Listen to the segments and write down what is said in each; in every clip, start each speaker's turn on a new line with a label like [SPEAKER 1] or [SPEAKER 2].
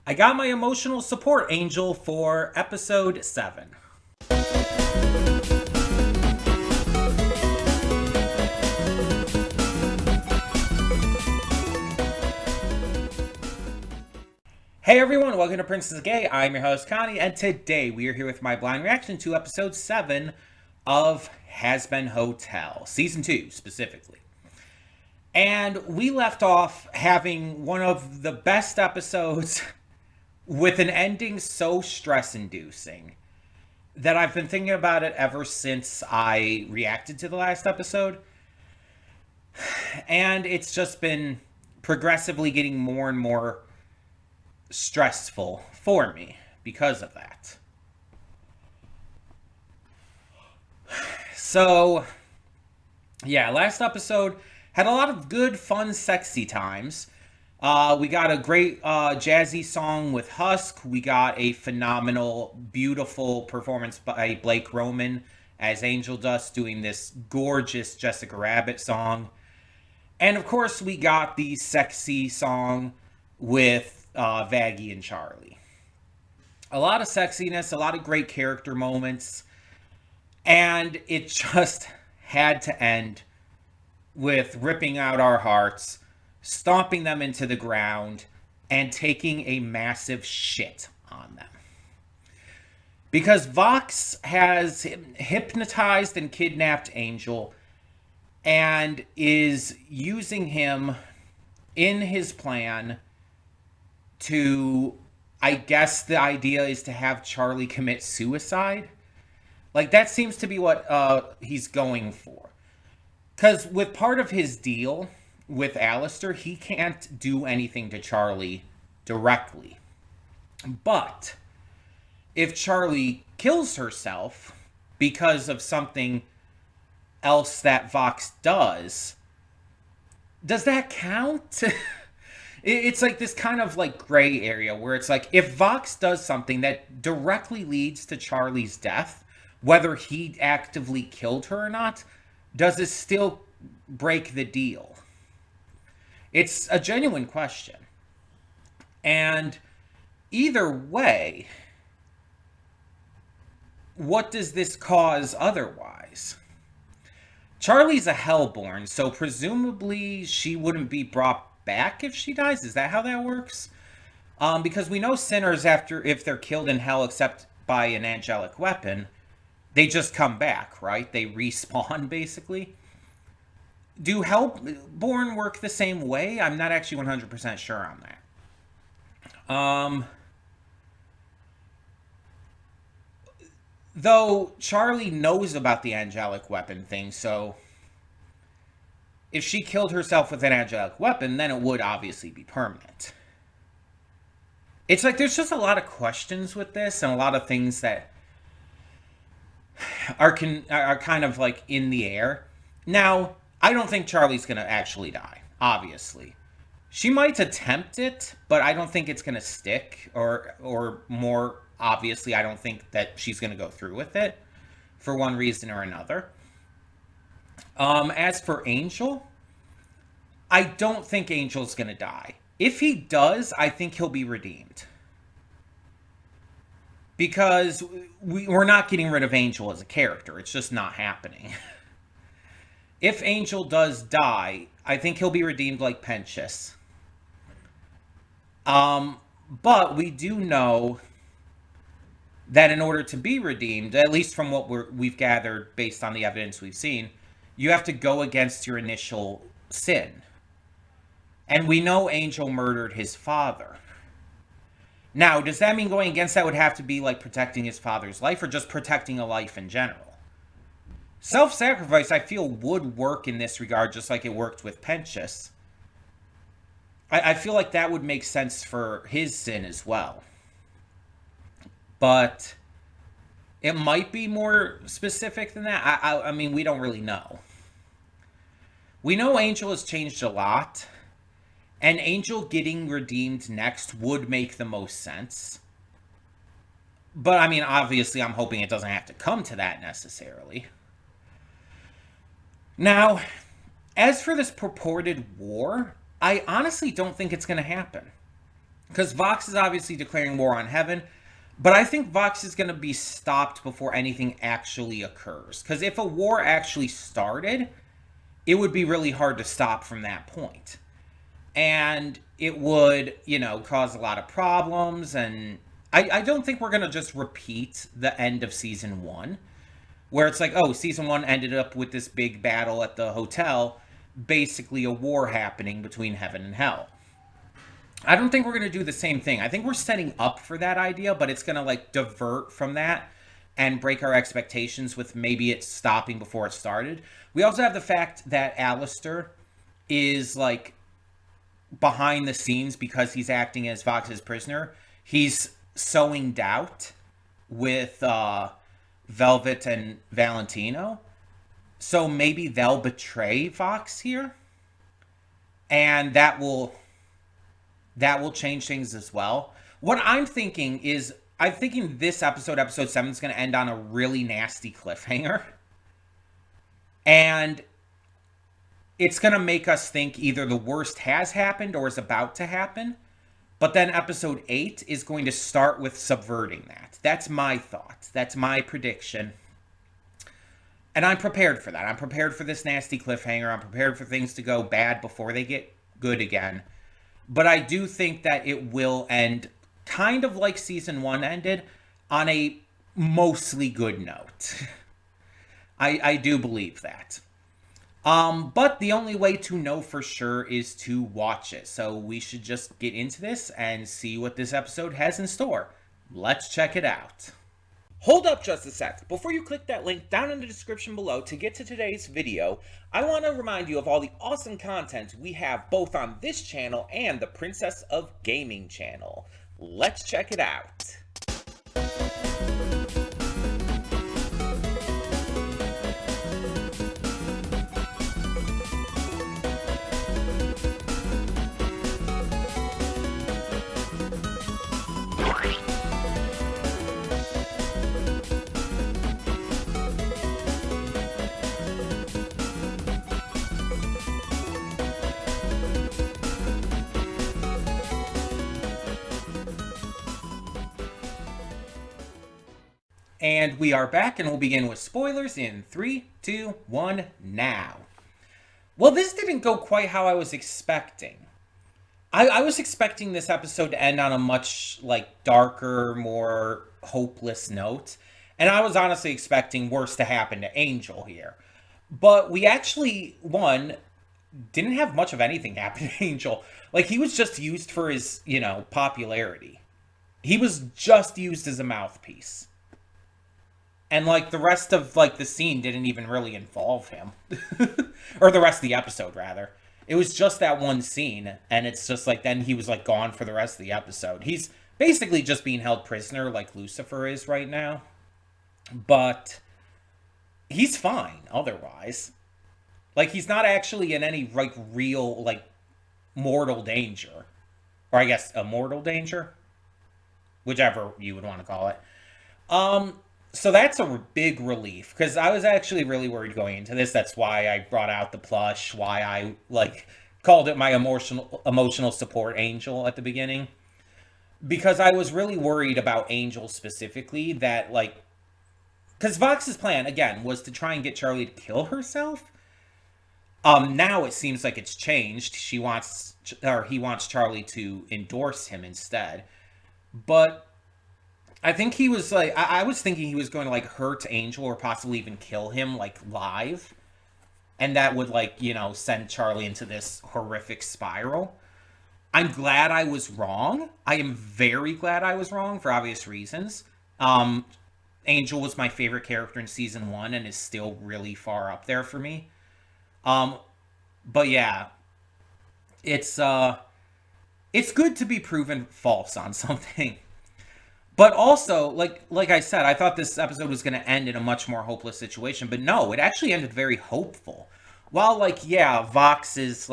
[SPEAKER 1] I got my emotional support angel for episode 7. Hey everyone, welcome to Princess Gay. I'm your host Connie, and today we are here with my blind reaction to episode 7 of Hazbin Hotel, season 2 specifically. And we left off having one of the best episodes with an ending so stress-inducing that I've been thinking about it ever since I reacted to the last episode. And it's just been progressively getting more and more stressful for me because of that. So, yeah, last episode had a lot of good, fun, sexy times. We got a great jazzy song with Husk. We got a phenomenal, beautiful performance by Blake Roman as Angel Dust doing this gorgeous Jessica Rabbit song. And of course, we got the sexy song with Vaggie and Charlie. A lot of sexiness, a lot of great character moments, and it just had to end with ripping out our hearts, stomping them into the ground, and taking a massive shit on them. Because Vox has hypnotized and kidnapped Angel and is using him in his plan to, I guess the idea is to have Charlie commit suicide. Like, that seems to be what he's going for. Because with part of his deal with Alistair, he can't do anything to Charlie directly. But if Charlie kills herself because of something else that Vox does that count? It's like this kind of like gray area where it's like, if Vox does something that directly leads to Charlie's death, whether he actively killed her or not, does it still break the deal? It's a genuine question. And either way, what does this cause otherwise? Charlie's a Hellborn, so presumably she wouldn't be brought back if she dies. Is that how that works? Because we know sinners, if they're killed in hell except by an angelic weapon, they just come back, right? They respawn, basically. Do Hellborn work the same way? I'm not actually 100% sure on that. Though Charlie knows about the angelic weapon thing, so if she killed herself with an angelic weapon, then it would obviously be permanent. It's like there's just a lot of questions with this and a lot of things that are kind of like in the air. Now, I don't think Charlie's going to actually die, obviously. She might attempt it, but I don't think it's going to stick, or more obviously, I don't think that she's going to go through with it for one reason or another. As for Angel, I don't think Angel's going to die. If he does, I think he'll be redeemed. Because we're not getting rid of Angel as a character. It's just not happening. If Angel does die, I think he'll be redeemed like Penchus. But we do know that in order to be redeemed, at least from what we've gathered based on the evidence we've seen, you have to go against your initial sin. And we know Angel murdered his father. Now, does that mean going against that would have to be like protecting his father's life, or just protecting a life in general? Self-sacrifice, I feel, would work in this regard, just like it worked with Penchus. I feel like that would make sense for his sin as well. But it might be more specific than that. I mean, we don't really know. We know Angel has changed a lot, and Angel getting redeemed next would make the most sense. But, I mean, obviously, I'm hoping it doesn't have to come to that necessarily. Now, as for this purported war, I honestly don't think it's going to happen. Because Vox is obviously declaring war on heaven, but I think Vox is going to be stopped before anything actually occurs. Because if a war actually started, it would be really hard to stop from that point. And it would, cause a lot of problems. And I don't think we're going to just repeat the end of season one, where it's like, oh, season one ended up with this big battle at the hotel, basically a war happening between heaven and hell. I don't think we're going to do the same thing. I think we're setting up for that idea, but it's going to like divert from that and break our expectations with maybe it stopping before it started. We also have the fact that Alistair is like behind the scenes because he's acting as Vox's prisoner. He's sowing doubt with Velvet and Valentino. So maybe they'll betray Vox here. And that will change things as well. What I'm thinking is, I'm thinking this episode 7, is going to end on a really nasty cliffhanger. And it's going to make us think either the worst has happened or is about to happen. But then episode 8 is going to start with subverting that. That's my thought. That's my prediction. And I'm prepared for that. I'm prepared for this nasty cliffhanger. I'm prepared for things to go bad before they get good again. But I do think that it will end kind of like season 1 ended, on a mostly good note. I do believe that. But the only way to know for sure is to watch it. So we should just get into this and see what this episode has in store. Let's check it out. Hold up just a sec. Before you click that link down in the description below to get to today's video, I want to remind you of all the awesome content we have both on this channel and the Princess of Gaming channel. Let's check it out. And we are back, and we'll begin with spoilers in 3, 2, 1, now. Well, this didn't go quite how I was expecting. I was expecting this episode to end on a much, darker, more hopeless note. And I was honestly expecting worse to happen to Angel here. But we actually, didn't have much of anything happen to Angel. He was just used for his, popularity. He was just used as a mouthpiece. And, the rest of, the scene didn't even really involve him. Or the rest of the episode, rather. It was just that one scene, and it's just, then he was, gone for the rest of the episode. He's basically just being held prisoner like Lucifer is right now. But he's fine otherwise. He's not actually in any, real, mortal danger. Or I guess, immortal danger? Whichever you would want to call it. So that's a big relief, because I was actually really worried going into this. That's why I brought out the plush, why I, called it my emotional support Angel at the beginning. Because I was really worried about Angel specifically, that, because Vox's plan, again, was to try and get Charlie to kill herself. Now it seems like it's changed. He wants Charlie to endorse him instead. But I think he was I was thinking he was going to hurt Angel or possibly even kill him live. And that would send Charlie into this horrific spiral. I'm glad I was wrong. I am very glad I was wrong for obvious reasons. Angel was my favorite character in season 1 and is still really far up there for me. But yeah, it's good to be proven false on something. But also, like I said, I thought this episode was going to end in a much more hopeless situation. But no, it actually ended very hopeful. While, Vox is,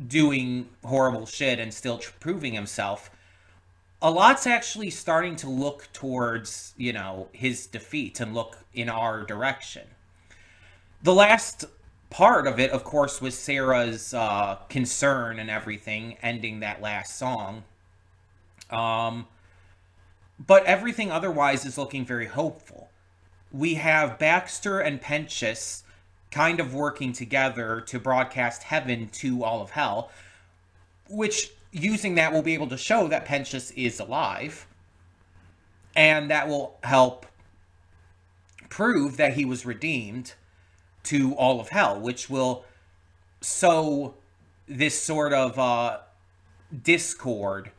[SPEAKER 1] doing horrible shit and still proving himself, a lot's actually starting to look towards, his defeat and look in our direction. The last part of it, of course, was Sarah's concern and everything, ending that last song. Um, but everything otherwise is looking very hopeful. We have Baxter and Pentious kind of working together to broadcast heaven to all of hell, which using that will be able to show that Pentious is alive, and that will help prove that he was redeemed to all of hell, which will sow this sort of discord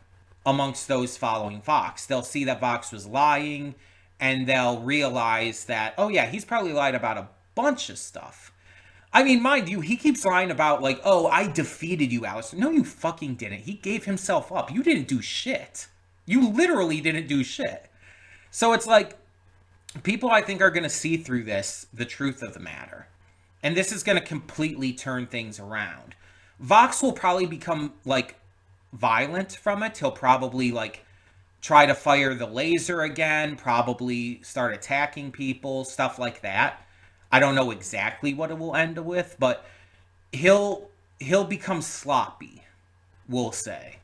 [SPEAKER 1] amongst those following Vox. They'll see that Vox was lying, and they'll realize that, oh yeah, he's probably lied about a bunch of stuff. I mean, mind you, he keeps lying about, like, oh, I defeated you, Alistair. No, you fucking didn't. He gave himself up. You didn't do shit. You literally didn't do shit. So it's like, people, I think, are going to see through this, the truth of the matter. And this is going to completely turn things around. Vox will probably become, like, violent from it. He'll probably, like, try to fire the laser again, probably start attacking people, stuff like that. I don't know exactly what it will end with, but he'll become sloppy, we'll say.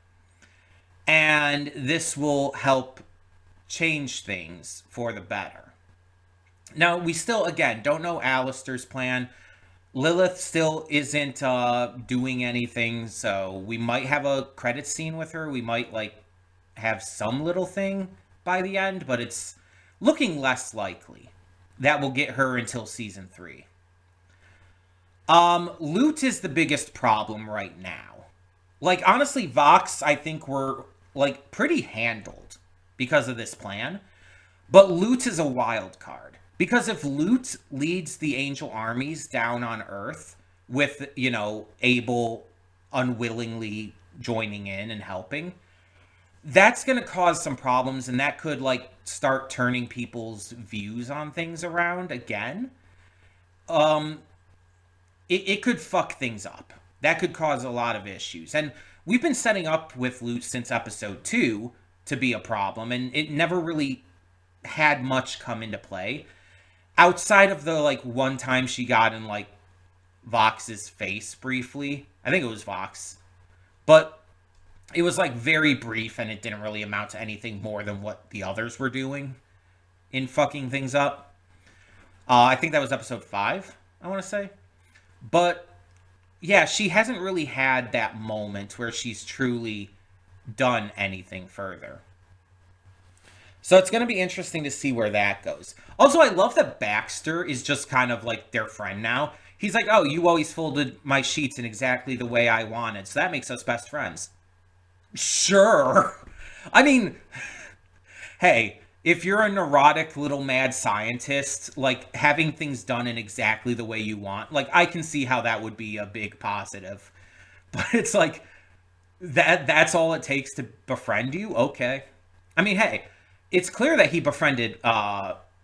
[SPEAKER 1] And this will help change things for the better. Now, we still, again, don't know Alistair's plan. Lilith still isn't doing anything, so we might have a credit scene with her. We might, like, have some little thing by the end, but it's looking less likely. That will get her until season 3. Loot is the biggest problem right now. Like, honestly, Vox, I think, were, like, pretty handled because of this plan. But Loot is a wild card. Because if Loot leads the angel armies down on Earth with, you know, Abel unwillingly joining in and helping, that's going to cause some problems, and that could, like, start turning people's views on things around again. It could fuck things up. That could cause a lot of issues. And we've been setting up with Loot since episode 2 to be a problem, and it never really had much come into play. Outside of the, like, one time she got in, like, Vox's face briefly. I think it was Vox. But it was, like, very brief, and it didn't really amount to anything more than what the others were doing in fucking things up. I think that was episode 5, I want to say. But, yeah, she hasn't really had that moment where she's truly done anything further. So it's going to be interesting to see where that goes. Also, I love that Baxter is just kind of, like, their friend now. He's like, oh, you always folded my sheets in exactly the way I wanted, so that makes us best friends. Sure. I mean, hey, if you're a neurotic little mad scientist, like, having things done in exactly the way you want, like, I can see how that would be a big positive. But it's like, that's all it takes to befriend you? Okay. I mean, hey, it's clear that he befriended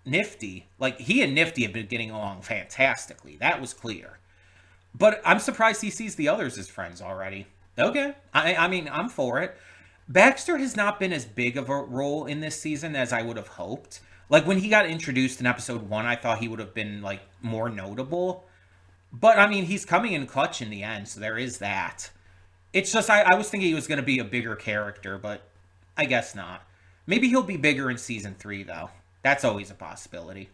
[SPEAKER 1] Nifty. Like, he and Nifty have been getting along fantastically. That was clear. But I'm surprised he sees the others as friends already. Okay. I mean, I'm for it. Baxter has not been as big of a role in this season as I would have hoped. Like, when he got introduced in episode 1, I thought he would have been, like, more notable. But, I mean, he's coming in clutch in the end, so there is that. It's just, I was thinking he was going to be a bigger character, but I guess not. Maybe he'll be bigger in season 3, though. That's always a possibility.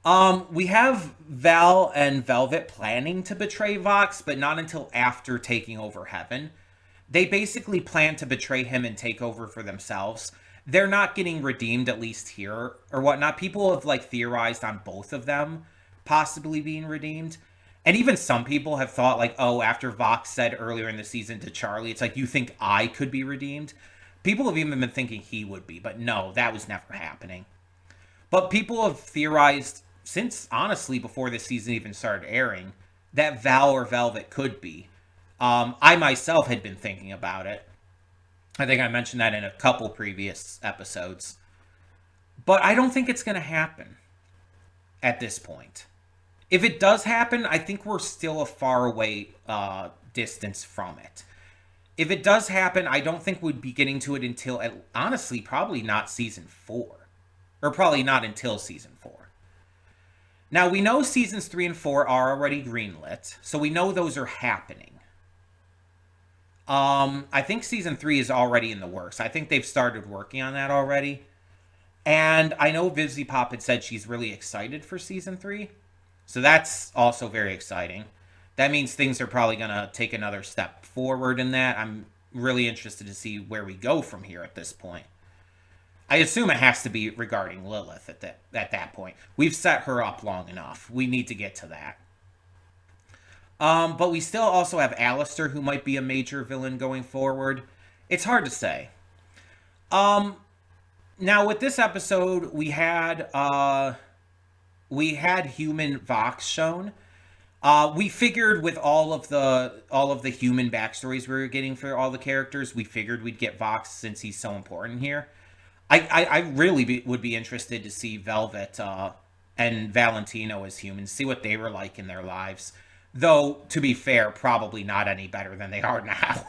[SPEAKER 1] We have Val and Velvet planning to betray Vox, but not until after taking over Heaven. They basically plan to betray him and take over for themselves. They're not getting redeemed, at least here, or whatnot. People have, like, theorized on both of them possibly being redeemed. And even some people have thought, like, oh, after Vox said earlier in the season to Charlie, it's like, you think I could be redeemed? People have even been thinking he would be, but no, that was never happening. But people have theorized since, honestly, before this season even started airing, that Val or Velvet could be. I myself had been thinking about it. I think I mentioned that in a couple previous episodes. But I don't think it's going to happen at this point. If it does happen, I think we're still a far away distance from it. If it does happen, I don't think we'd be getting to it until, honestly, probably not season 4. Or probably not until season 4. Now we know seasons 3 and 4 are already greenlit, so we know those are happening. I think season 3 is already in the works. I think they've started working on that already. And I know Vivzy Pop had said she's really excited for season 3. So that's also very exciting. That means things are probably going to take another step forward in that. I'm really interested to see where we go from here at this point. I assume it has to be regarding Lilith at that point. We've set her up long enough. We need to get to that. But we still also have Alistair, who might be a major villain going forward. It's hard to say. Now with this episode, we had human Vox shown. We figured with all of the human backstories we were getting for all the characters, we figured we'd get Vox since he's so important here. I really would be interested to see Velvet and Valentino as humans, see what they were like in their lives. Though, to be fair, probably not any better than they are now.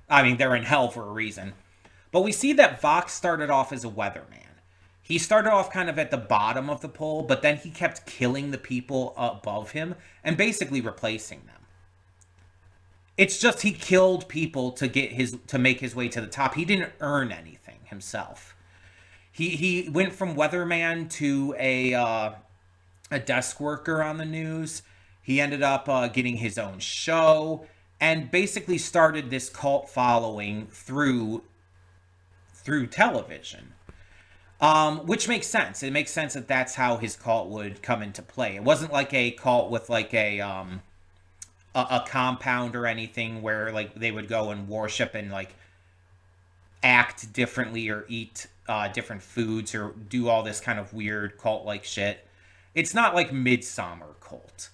[SPEAKER 1] I mean, they're in hell for a reason. But we see that Vox started off as a weatherman. He started off kind of at the bottom of the pole, but then he kept killing the people above him and basically replacing them. It's just he killed people to make his way to the top. He didn't earn anything himself. He went from weatherman to a desk worker on the news. He ended up getting his own show and basically started this cult following through television, which makes sense. It makes sense that that's how his cult would come into play. It wasn't like a cult with like a compound or anything where like they would go and worship and like act differently or eat different foods or do all this kind of weird cult like shit. It's not like Midsummer cult.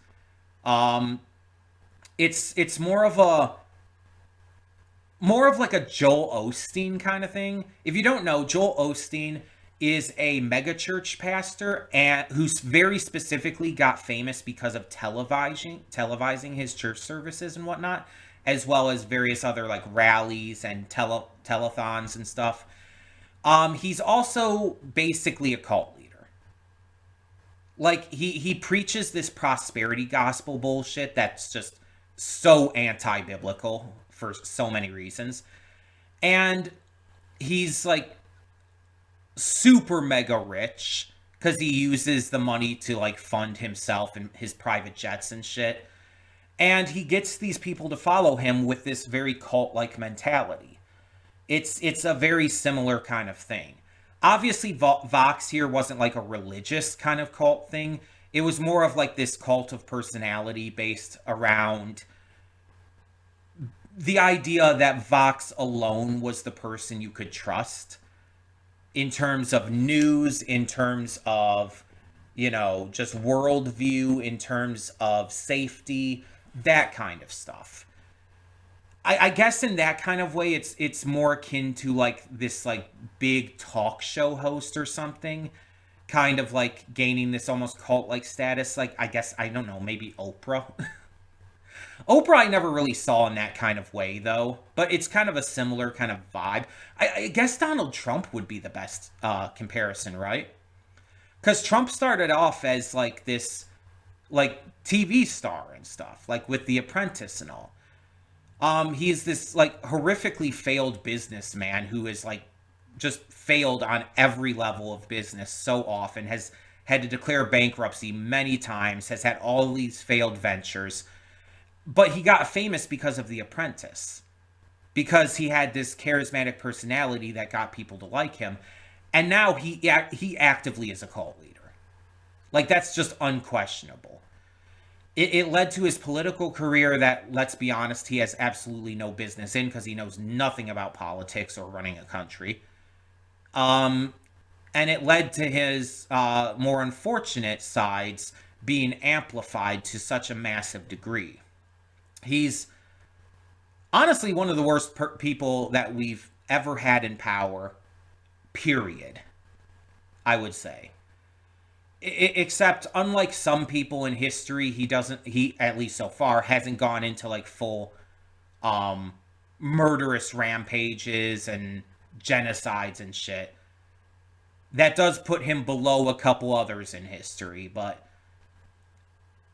[SPEAKER 1] It's more of like a Joel Osteen kind of thing. If you don't know, Joel Osteen is a megachurch pastor and who's very specifically got famous because of televising his church services and whatnot, as well as various other like rallies and telethons and stuff. He's also basically a cult leader. Like he preaches this prosperity gospel bullshit that's just so anti-biblical for so many reasons. And he's like super mega rich because he uses the money to like fund himself and his private jets and shit. And he gets these people to follow him with this very cult-like mentality. It's a very similar kind of thing. Obviously, Vox here wasn't like a religious kind of cult thing. It was more of like this cult of personality based around the idea that Vox alone was the person you could trust in terms of news, in terms of, just worldview, in terms of safety, that kind of stuff. I guess in that kind of way, it's more akin to like this like big talk show host or something, kind of like gaining this almost cult like status. Like I guess I don't know, maybe Oprah. Oprah I never really saw in that kind of way though, but it's kind of a similar kind of vibe. I guess Donald Trump would be the best comparison, right? Because Trump started off as like this like TV star and stuff, like with The Apprentice and all. He's this like horrifically failed businessman who is like just failed on every level of business so often, has had to declare bankruptcy many times, has had all these failed ventures. But he got famous because of The Apprentice, because he had this charismatic personality that got people to like him. And now he actively is a cult leader. Like that's just unquestionable. It led to his political career that, let's be honest, he has absolutely no business in because he knows nothing about politics or running a country. And it led to his more unfortunate sides being amplified to such a massive degree. He's honestly one of the worst people that we've ever had in power, period, I would say. Except unlike some people in history, he at least so far hasn't gone into like full murderous rampages and genocides and shit. That does put him below a couple others in history, but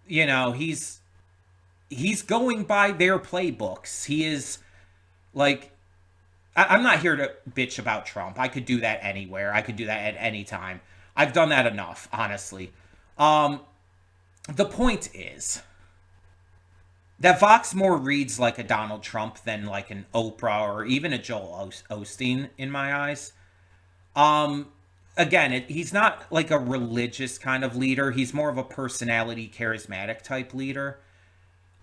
[SPEAKER 1] you know, he's going by their playbooks. He is like, I'm not here to bitch about Trump. I could do that anywhere. I could do that at any time. I've done that enough, honestly. Um, the point is that Vox more reads like a Donald Trump than like an Oprah or even a Joel Osteen in my eyes. Um, Again, he's not like a religious kind of leader. He's more of a personality, charismatic type leader.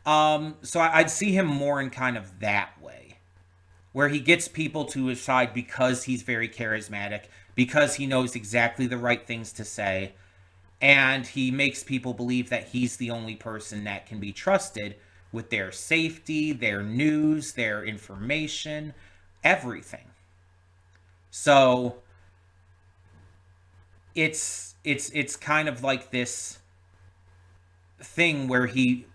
[SPEAKER 1] So I'd see him more in kind of that way, where he gets people to his side because he's very charismatic, because he knows exactly the right things to say, and he makes people believe that he's the only person that can be trusted with their safety, their news, their information, everything. So it's kind of like this thing where he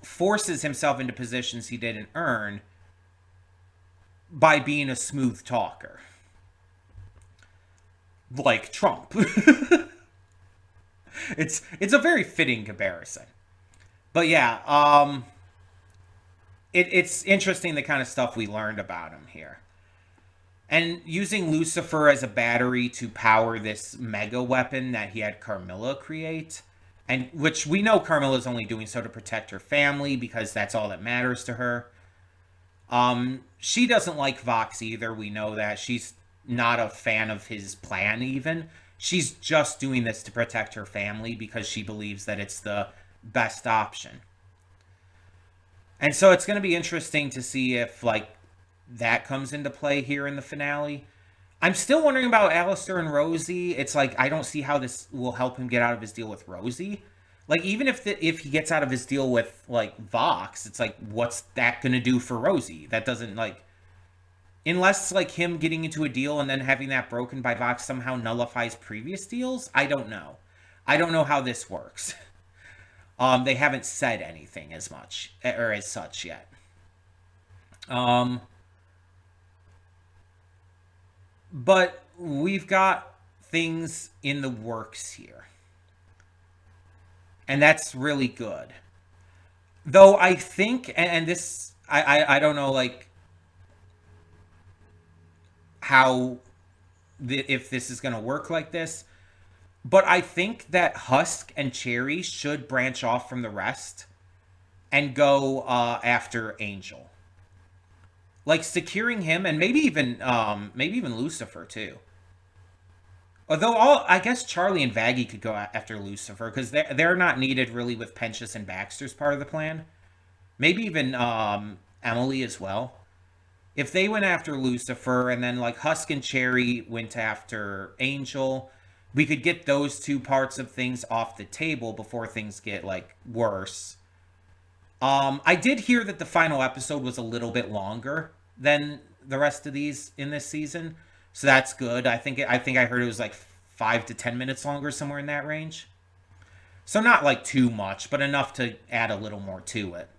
[SPEAKER 1] forces himself into positions he didn't earn by being a smooth talker, like Trump. It's a very fitting comparison. But yeah, it's interesting the kind of stuff we learned about him here. And using Lucifer as a battery to power this mega weapon that he had Carmilla create, and which we know Carmilla's only doing so to protect her family because that's all that matters to her. She doesn't like Vox either. We know that she's not a fan of his plan even. She's just doing this to protect her family because she believes that it's the best option. And so it's going to be interesting to see if like that comes into play here in the finale. I'm still wondering about Alistair and Rosie. It's like I don't see how this will help him get out of his deal with Rosie. Like even if he gets out of his deal with like Vox, it's like what's that going to do for Rosie? That doesn't like unless like him getting into a deal and then having that broken by Vox somehow nullifies previous deals. I don't know. I don't know how this works. They haven't said anything as much or as such yet. Um, but we've got things in the works here, and that's really good. Though I think, and this, I don't know, like how if this is going to work like this, but I think that Husk and Cherry should branch off from the rest and go after Angel, like securing him, and maybe even Lucifer too. Although all I guess Charlie and Vaggie could go after Lucifer because they're not needed really with Pensius and Baxter's part of the plan. Maybe even Emily as well. If they went after Lucifer and then like Husk and Cherry went after Angel, we could get those two parts of things off the table before things get like worse. I did hear that the final episode was a little bit longer than the rest of these in this season, so that's good. I think I heard it was like 5 to 10 minutes longer, somewhere in that range. So not like too much, but enough to add a little more to it.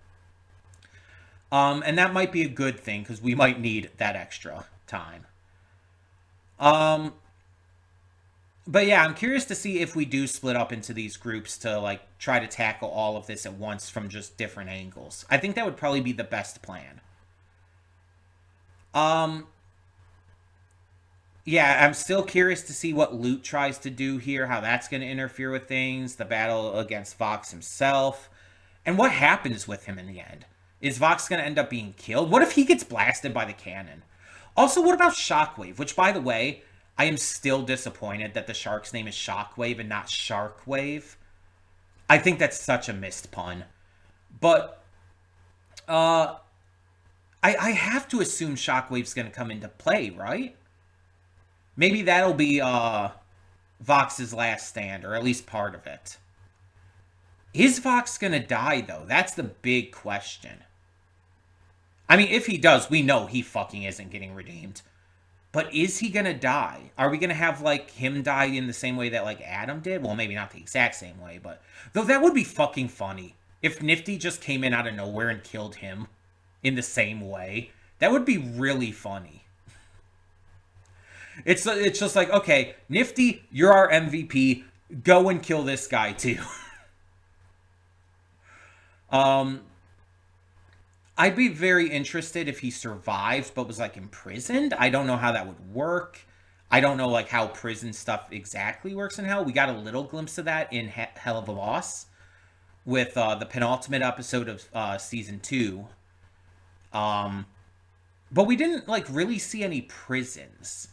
[SPEAKER 1] And that might be a good thing because we might need that extra time. Um, but yeah, I'm curious to see if we do split up into these groups to like try to tackle all of this at once from just different angles. I think that would probably be the best plan. Um, yeah, I'm still curious to see what Loot tries to do here, how that's going to interfere with things, the battle against Vox himself, and what happens with him in the end. Is Vox going to end up being killed? What if he gets blasted by the cannon? Also, what about Shockwave? Which, by the way, I am still disappointed that the shark's name is Shockwave and not Sharkwave. I think that's such a missed pun. But uh, I have to assume Shockwave's going to come into play, right? Maybe that'll be Vox's last stand, or at least part of it. Is Vox going to die, though? That's the big question. I mean, if he does, we know he fucking isn't getting redeemed. But is he gonna die? Are we gonna have like him die in the same way that like Adam did? Well, maybe not the exact same way, but though that would be fucking funny if Nifty just came in out of nowhere and killed him in the same way. That would be really funny. It's just like okay, Nifty, you're our MVP. Go and kill this guy too. Um, I'd be very interested if he survived but was like imprisoned. I don't know how that would work. I don't know like how prison stuff exactly works in hell. We got a little glimpse of that in Hell of a Boss with the penultimate episode of season 2. Um, but we didn't like really see any prisons.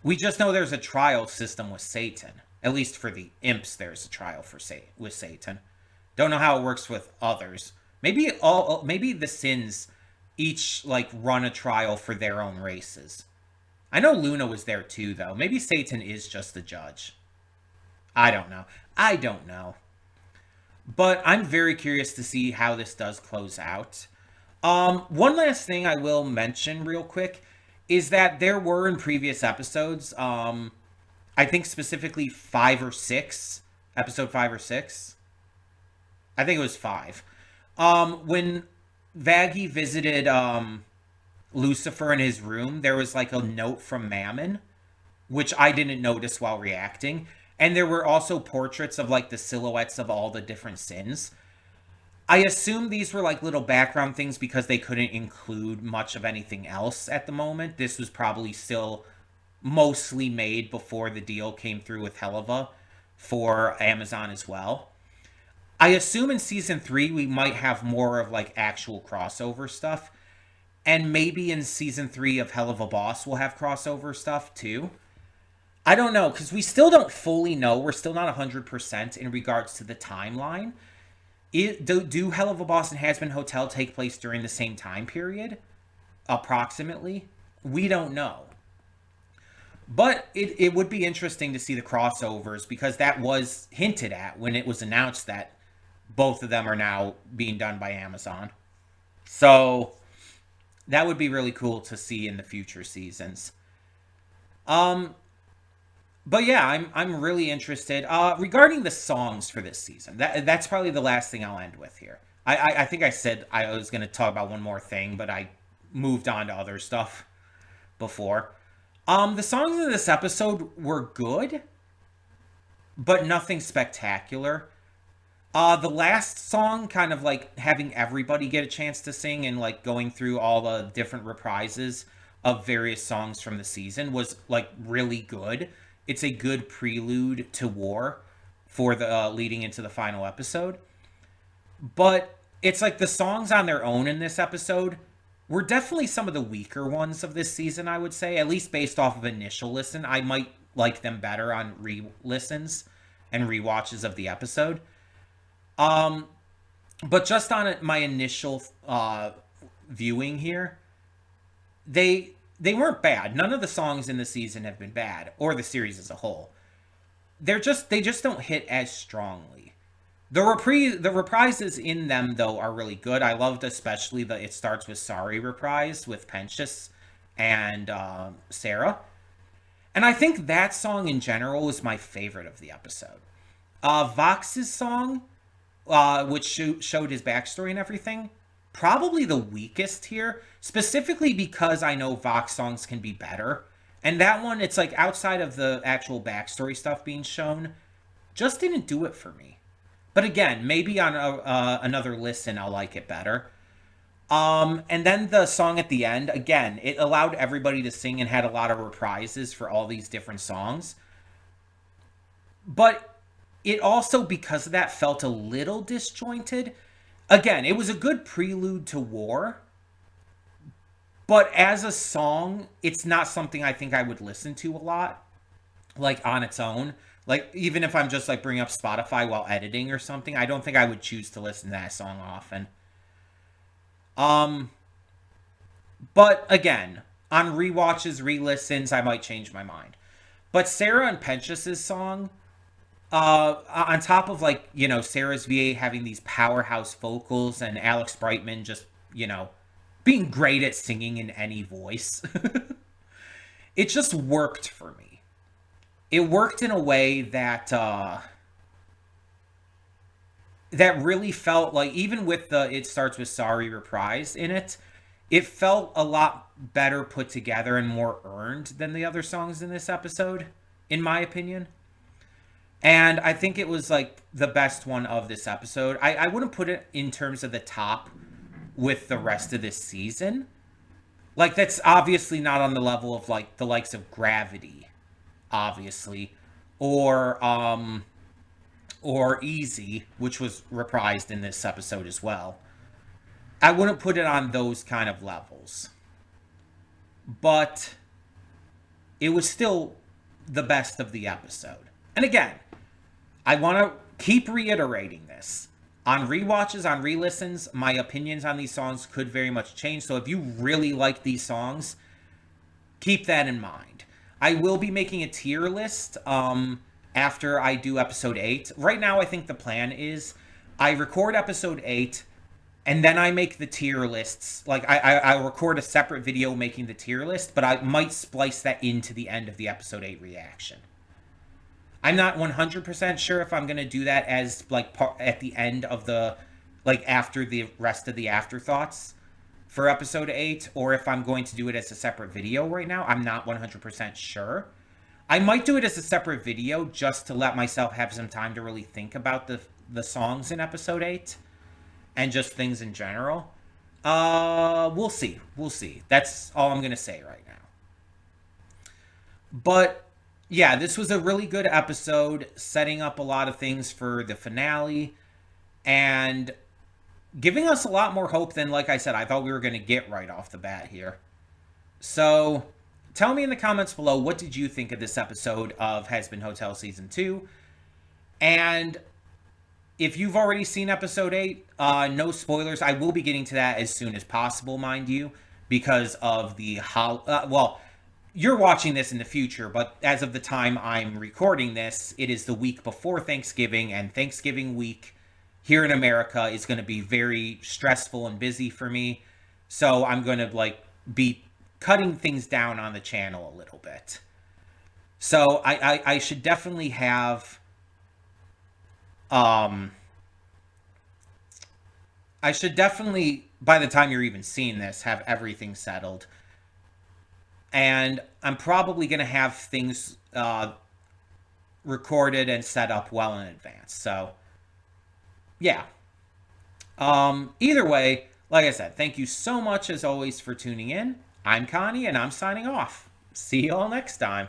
[SPEAKER 1] We just know there's a trial system with Satan. At least for the imps, there's a trial for with Satan. Don't know how it works with others. Maybe the sins each like run a trial for their own races. I know Luna was there too, though. Maybe Satan is just the judge. I don't know. I don't know. But I'm very curious to see how this does close out. One last thing I will mention real quick is that there were in previous episodes, I think specifically 5 or 6, episode 5 or 6. I think it was 5. When Vaggie visited Lucifer in his room, there was like a note from Mammon, which I didn't notice while reacting. And there were also portraits of like the silhouettes of all the different sins. I assume these were like little background things because they couldn't include much of anything else at the moment. This was probably still mostly made before the deal came through with Helva for Amazon as well. I assume in season 3 we might have more of like actual crossover stuff. And maybe in season 3 of Hell of a Boss we'll have crossover stuff too. I don't know, because we still don't fully know. We're still not 100% in regards to the timeline. Do Hell of a Boss and Hazbin Hotel take place during the same time period? Approximately? We don't know. But it would be interesting to see the crossovers because that was hinted at when it was announced that both of them are now being done by Amazon. So that would be really cool to see in the future seasons. Um, but yeah, I'm really interested. Regarding the songs for this season, that's probably the last thing I'll end with here. I think I said I was going to talk about one more thing, but I moved on to other stuff before. The songs in this episode were good, but nothing spectacular. The last song, kind of like having everybody get a chance to sing and like going through all the different reprises of various songs from the season, was like really good. It's a good prelude to war for the leading into the final episode. But it's like the songs on their own in this episode were definitely some of the weaker ones of this season, I would say, at least based off of initial listen. I might like them better on re-listens and re-watches of the episode. Um, but just on my initial viewing here, they weren't bad. None of the songs in the season have been bad, or the series as a whole. They just don't hit as strongly. The reprises in them though are really good. I loved especially the "It Starts with Sorry" reprise with Penchus and Sarah, and I think that song in general is my favorite of the episode. Vox's song, which showed his backstory and everything, probably the weakest here, specifically because I know Vox songs can be better. And that one, it's like outside of the actual backstory stuff being shown, just didn't do it for me. But again, maybe on another listen, I'll like it better. And then the song at the end, again, it allowed everybody to sing and had a lot of reprises for all these different songs. But it also, because of that, felt a little disjointed. Again, it was a good prelude to war, but as a song, it's not something I think I would listen to a lot, like on its own. Like, even if I'm just like bringing up Spotify while editing or something, I don't think I would choose to listen to that song often. Um, but again, on rewatches, re-listens, I might change my mind. But Sarah and Penchus's song, on top of like, Sarah's VA having these powerhouse vocals and Alex Brightman just, being great at singing in any voice, it just worked for me. It worked in a way that really felt like, even with the "It Starts with Sorry" reprise in it, it felt a lot better put together and more earned than the other songs in this episode, in my opinion. And I think it was like the best one of this episode. I wouldn't put it in terms of the top with the rest of this season. Like, that's obviously not on the level of like the likes of Gravity, obviously, or Easy, which was reprised in this episode as well. I wouldn't put it on those kind of levels. But it was still the best of the episode. And again, I want to keep reiterating this. On rewatches, on re-listens, my opinions on these songs could very much change. So if you really like these songs, keep that in mind. I will be making a tier list after I do episode 8. Right now, I think the plan is I record episode 8, and then I make the tier lists. Like, I record a separate video making the tier list, but I might splice that into the end of the episode 8 reaction. I'm not 100% sure if I'm going to do that as, like, at the end of the, like, after the rest of the afterthoughts for episode 8, or if I'm going to do it as a separate video right now. I'm not 100% sure. I might do it as a separate video just to let myself have some time to really think about the songs in episode 8 and just things in general. We'll see. We'll see. That's all I'm going to say right now. But yeah, this was a really good episode, setting up a lot of things for the finale and giving us a lot more hope than, like I said, I thought we were going to get right off the bat here. So tell me in the comments below, what did you think of this episode of Hazbin Hotel Season 2? And if you've already seen episode 8, no spoilers. I will be getting to that as soon as possible, mind you, because of the well, you're watching this in the future, but as of the time I'm recording this, it is the week before Thanksgiving, and Thanksgiving week here in America is going to be very stressful and busy for me. So I'm going to like be cutting things down on the channel a little bit. So I should definitely have I should definitely, by the time you're even seeing this, have everything settled. And I'm probably going to have things recorded and set up well in advance. So, yeah. Either way, like I said, thank you so much as always for tuning in. I'm Connie, and I'm signing off. See you all next time.